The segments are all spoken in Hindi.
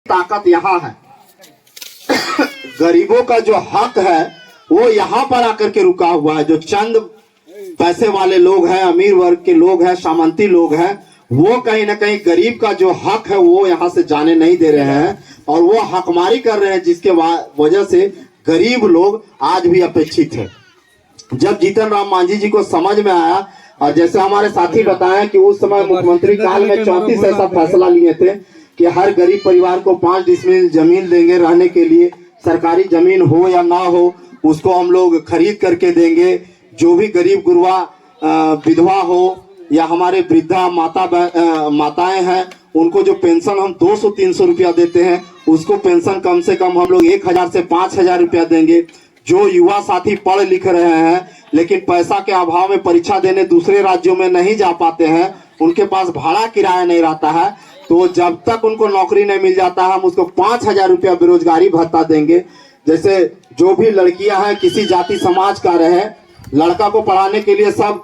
ताकत यहाँ है। गरीबों का जो हक है वो यहाँ पर आकर के रुका हुआ है। जो चंद पैसे वाले लोग हैं, अमीर वर्ग के लोग हैं, सामंती लोग हैं, वो कहीं ना कहीं गरीब का जो हक है वो यहाँ से जाने नहीं दे रहे हैं और वो हकमारी कर रहे हैं, जिसके वजह से गरीब लोग आज भी अपेक्षित है। जब जीतन राम मांझी जी को समझ में आया, और जैसे हमारे साथी बताया कि उस समय मुख्यमंत्री काल में 34 ऐसा फैसला लिए थे कि हर गरीब परिवार को 5 डिसमिल जमीन देंगे रहने के लिए, सरकारी जमीन हो या ना हो उसको हम लोग खरीद करके देंगे। जो भी गरीब गुरबा विधवा हो या हमारे वृद्धा माताएं हैं, उनको जो पेंशन हम 200-300 रुपया देते हैं, उसको पेंशन कम से कम हम लोग 1000 से 5000 रुपया देंगे। जो युवा साथी पढ़ लिख रहे हैं लेकिन पैसा के अभाव में परीक्षा देने दूसरे राज्यों में नहीं जा पाते हैं, उनके पास भाड़ा किराया नहीं रहता है, तो जब तक उनको नौकरी नहीं मिल जाता है हम उसको 5000 रुपया बेरोजगारी भत्ता देंगे। जैसे जो भी लड़कियां हैं किसी जाति समाज का रहे, लड़का को पढ़ाने के लिए सब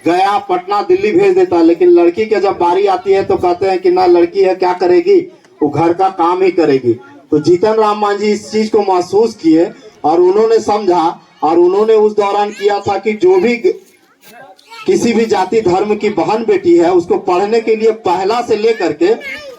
गया पटना दिल्ली भेज देता है, लेकिन लड़की के जब बारी आती है तो कहते हैं कि ना लड़की है क्या करेगी, वो घर का काम ही करेगी। तो जीतन राम मांझी इस चीज को महसूस किए और उन्होंने समझा और उन्होंने उस दौरान किया था कि जो भी किसी भी जाति धर्म की बहन बेटी है उसको पढ़ने के लिए पहला से लेकर के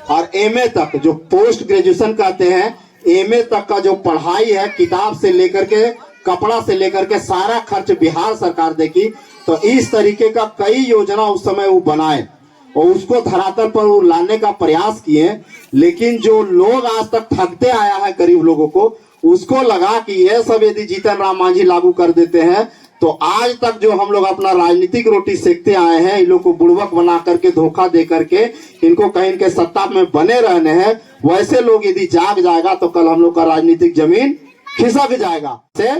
और एमए तक, जो पोस्ट ग्रेजुएशन कहते हैं, एमए तक का जो पढ़ाई है, किताब से लेकर के कपड़ा से लेकर के सारा खर्च बिहार सरकार देगी। तो इस तरीके का कई योजना उस समय वो बनाए और उसको धरातल पर वो लाने का प्रयास किए। लेकिन जो लोग आज तक ठगते आया है गरीब लोगों को, उसको लगा कि यह सब यदि जीतन राम मांझी लागू कर देते हैं तो आज तक जो हम लोग अपना राजनीतिक रोटी सेकते आए हैं, इन लोग को बुड़बक बना करके धोखा दे करके इनको कहीं के सत्ता में बने रहने हैं, वैसे लोग यदि जाग जाएगा तो कल हम लोग का राजनीतिक जमीन खिसक जाएगा। से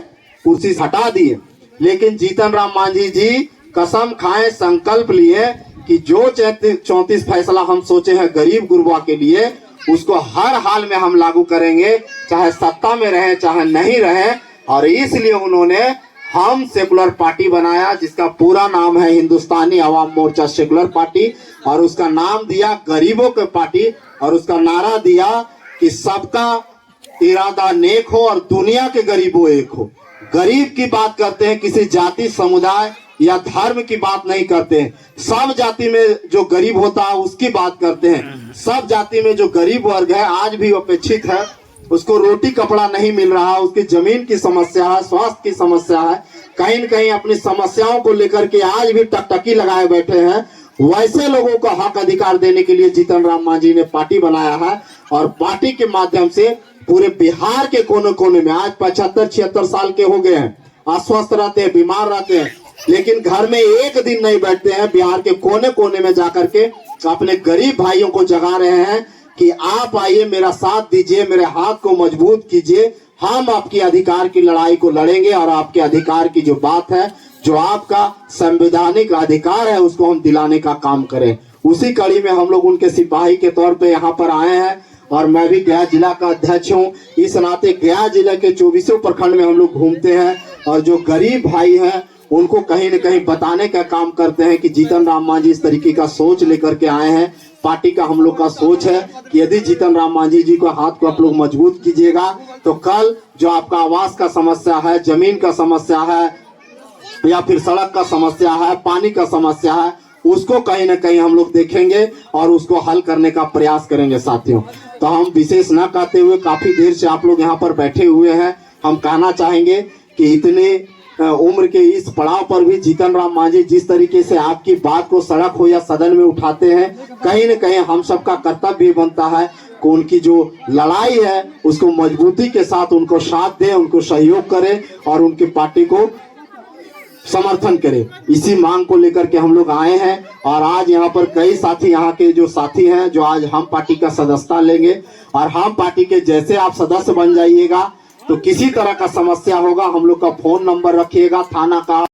कुर्सी हटा दिए, लेकिन जीतन राम मांझी जी कसम खाए, संकल्प लिए कि जो 34 फैसला हम सोचे हैं गरीब गुरबा के लिए उसको हर हाल में हम लागू करेंगे, चाहे सत्ता में रहे चाहे नहीं रहे। और इसलिए उन्होंने हम सेकुलर पार्टी बनाया, जिसका पूरा नाम है हिंदुस्तानी अवाम मोर्चा सेकुलर पार्टी, और उसका नाम दिया गरीबों के पार्टी, और उसका नारा दिया कि सबका इरादा नेक हो और दुनिया के गरीबों एक हो। गरीब की बात करते हैं, किसी जाति समुदाय या धर्म की बात नहीं करते हैं। सब जाति में जो गरीब होता है उसकी बात करते हैं। सब जाति में जो गरीब वर्ग है आज भी अपेक्षित है, उसको रोटी कपड़ा नहीं मिल रहा, उसकी जमीन की समस्या है, स्वास्थ्य की समस्या है, कहीं न कहीं अपनी समस्याओं को लेकर के आज भी टकटकी लगाए बैठे हैं। वैसे लोगों को हक अधिकार देने के लिए जीतन राम मांझी ने पार्टी बनाया है और पार्टी के माध्यम से पूरे बिहार के कोने कोने में, आज 75-76 साल के हो गए हैं, अस्वस्थ रहते हैं, बीमार रहते हैं, लेकिन घर में एक दिन नहीं बैठते हैं, बिहार के कोने कोने में जाकर के अपने गरीब भाइयों को जगा रहे हैं कि आप आइए, मेरा साथ दीजिए, मेरे हाथ को मजबूत कीजिए, हम आपकी अधिकार की लड़ाई को लड़ेंगे और आपके अधिकार की जो बात है, जो आपका संवैधानिक अधिकार है, उसको हम दिलाने का काम करें। उसी कड़ी में हम लोग उनके सिपाही के तौर पे यहाँ पर आए हैं और मैं भी गया जिला का अध्यक्ष हूँ। इस नाते गया जिला के 24 प्रखंड में हम लोग घूमते हैं और जो गरीब भाई हैं उनको कहीं न कहीं बताने का काम करते हैं कि जीतन राम मांझी इस तरीके का सोच लेकर के आए हैं। पार्टी का हम लोग का सोच है कि यदि जीतन राम मांझी जी को हाथ को आप लोग मजबूत कीजिएगा तो कल जो आपका आवास का समस्या है, जमीन का समस्या है, या फिर सड़क का समस्या है, पानी का समस्या है, उसको कहीं ना कहीं हम लोग देखेंगे और उसको हल करने का प्रयास करेंगे। साथियों, तो हम विशेष न कहते हुए, काफी देर से आप लोग यहाँ पर बैठे हुए हैं, हम कहना चाहेंगे कि इतने उम्र के इस पड़ाव पर भी जीतन राम मांझी जिस तरीके से आपकी बात को सड़क हो या सदन में उठाते हैं, कहीं न कहीं हम सबका कर्तव्य बनता है कि उनकी जो लड़ाई है उसको मजबूती के साथ उनको साथ दें, उनको सहयोग करें और उनकी पार्टी को समर्थन करें। इसी मांग को लेकर के हम लोग आए हैं और आज यहाँ पर कई साथी, यहाँ के जो साथी हैं जो आज हम पार्टी का सदस्यता लेंगे और हम पार्टी के जैसे आप सदस्य बन जाइएगा तो किसी तरह का समस्या होगा, हम लोग का फोन नंबर रखिएगा, थाना का